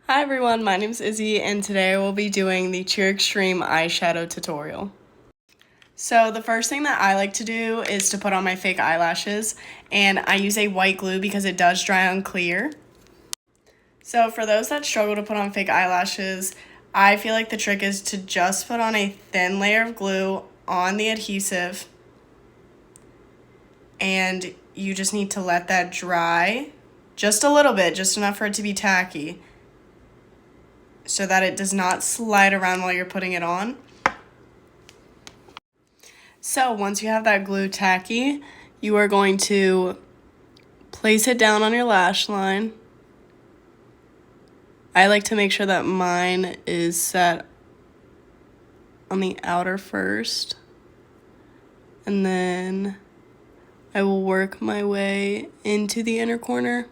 Hi everyone, my name is Izzy and today I will be doing the Teal Extreme eyeshadow tutorial. So the first thing that I like to do is to put on my fake eyelashes, and I use a white glue because it does dry on clear. So for those that struggle to put on fake eyelashes, I feel like the trick is to just put on a thin layer of glue on the adhesive, and you just need to let that dry just a little bit, just enough for it to be tacky, so that it does not slide around while you're putting it on. So once you have that glue tacky, you are going to place it down on your lash line. I like to make sure that mine is set on the outer first, and then I will work my way into the inner corner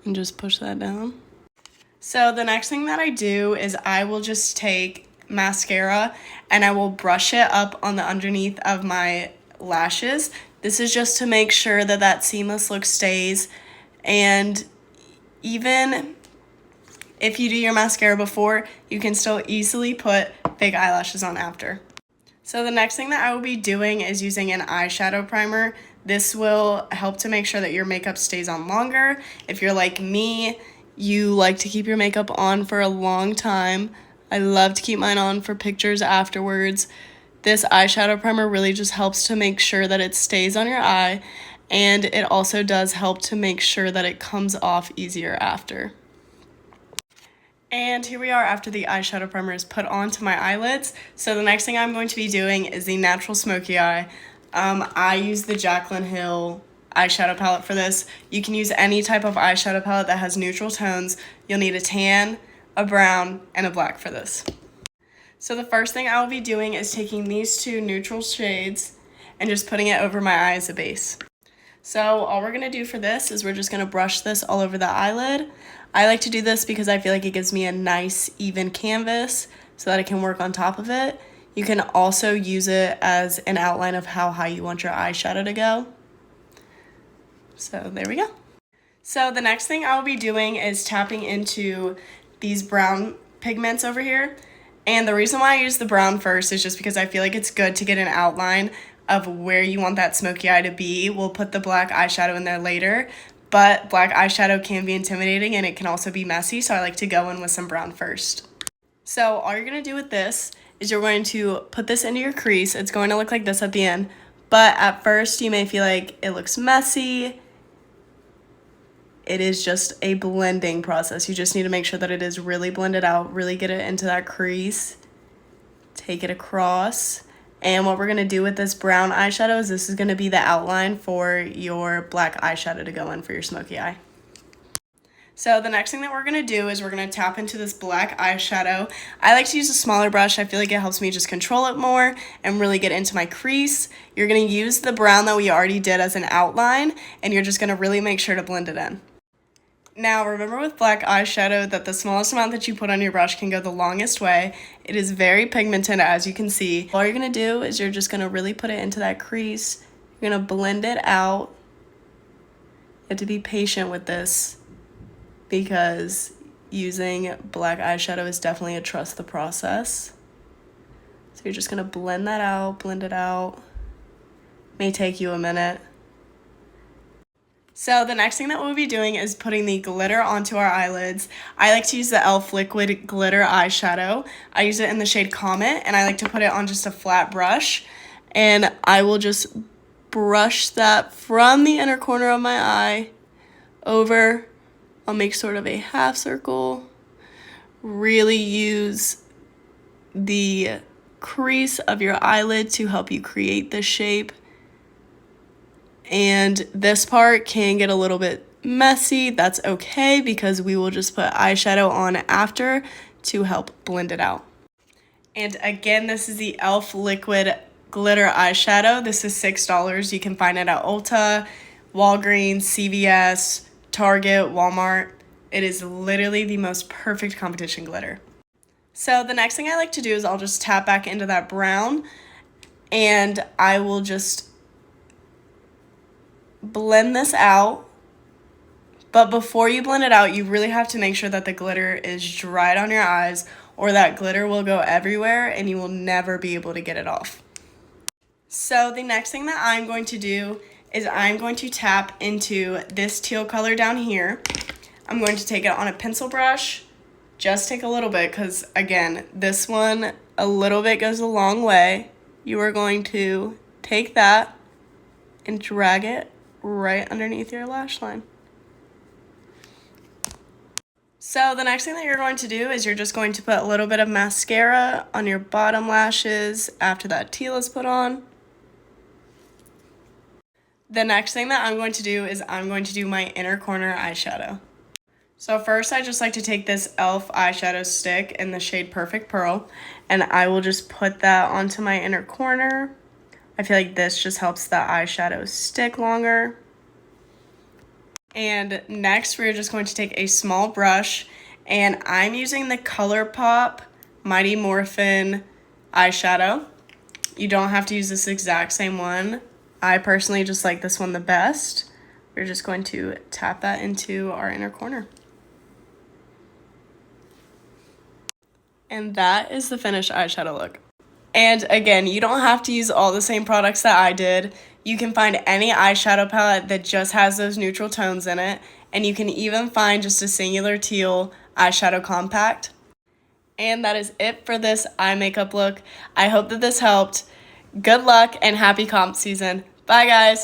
and just push that down. So the next thing that I do is I will just take mascara and I will brush it up on the underneath of my lashes. This is just to make sure that that seamless look stays, and even if you do your mascara before, you can still easily put fake eyelashes on after. So the next thing that I will be doing is using an eyeshadow primer. This will help to make sure that your makeup stays on longer. If you're like me, you like to keep your makeup on for a long time. I love to keep mine on for pictures afterwards. This eyeshadow primer really just helps to make sure that it stays on your eye, and it also does help to make sure that it comes off easier after. And here we are after the eyeshadow primer is put onto my eyelids. So the next thing I'm going to be doing is the natural smoky eye. I use the Jaclyn Hill eyeshadow palette for this. You can use any type of eyeshadow palette that has neutral tones. You'll need a tan, a brown, and a black for this. So the first thing I will be doing is taking these two neutral shades and just putting it over my eye as a base. So all we're going to do for this is we're just going to brush this all over the eyelid. I like to do this because I feel like it gives me a nice even canvas so that I can work on top of it. You can also use it as an outline of how high you want your eyeshadow to go. So there we go. So the next thing I'll be doing is tapping into these brown pigments over here. And the reason why I use the brown first is just because I feel like it's good to get an outline of where you want that smoky eye to be. We'll put the black eyeshadow in there later, but black eyeshadow can be intimidating and it can also be messy, so I like to go in with some brown first. So all you're going to do with this is you're going to put this into your crease. It's going to look like this at the end, but at first you may feel like it looks messy. It is just a blending process. You just need to make sure that it is really blended out, really get it into that crease, take it across. And what we're going to do with this brown eyeshadow is this is going to be the outline for your black eyeshadow to go in for your smoky eye. So the next thing that we're going to do is we're going to tap into this black eyeshadow. I like to use a smaller brush. I feel like it helps me just control it more and really get into my crease. You're going to use the brown that we already did as an outline, and you're just going to really make sure to blend it in. Now, remember with black eyeshadow that the smallest amount that you put on your brush can go the longest way. It is very pigmented, as you can see. All you're going to do is you're just going to really put it into that crease. You're going to blend it out. You have to be patient with this because using black eyeshadow is definitely a trust the process. So you're just going to blend that out, blend it out. May take you a minute. So the next thing that we'll be doing is putting the glitter onto our eyelids. I like to use the e.l.f. Liquid Glitter Eyeshadow. I use it in the shade Comet, and I like to put it on just a flat brush. And I will just brush that from the inner corner of my eye over. I'll make sort of a half circle. Really use the crease of your eyelid to help you create the shape. And this part can get a little bit messy. That's okay because we will just put eyeshadow on after to help blend it out. And again, this is the e.l.f. Liquid Glitter Eyeshadow. This is $6. You can find it at Ulta, Walgreens, CVS, Target, Walmart. It is literally the most perfect competition glitter. So the next thing I like to do is I'll just tap back into that brown, and I will just blend this out But before you blend it out, you really have to make sure that the glitter is dried on your eyes, or that glitter will go everywhere and you will never be able to get it off. So the next thing that I'm going to do is I'm going to tap into this teal color down here. I'm going to take it on a pencil brush. Just take a little bit because, again, this one, a little bit goes a long way. You are going to take that and drag it right underneath your lash line. So the next thing that you're going to do is you're just going to put a little bit of mascara on your bottom lashes after that teal is put on. The next thing that I'm going to do is I'm going to do my inner corner eyeshadow. So first I just like to take this e.l.f. eyeshadow stick in the shade Perfect Pearl, and I will just put that onto my inner corner. I feel like this just helps the eyeshadow stick longer. And next we're just going to take a small brush, and I'm using the ColourPop Mighty Morphin eyeshadow. You don't have to use this exact same one. I personally just like this one the best. We're just going to tap that into our inner corner. And that is the finished eyeshadow look. And again, you don't have to use all the same products that I did. You can find any eyeshadow palette that just has those neutral tones in it. And you can even find just a singular teal eyeshadow compact. And that is it for this eye makeup look. I hope that this helped. Good luck and happy comp season. Bye, guys.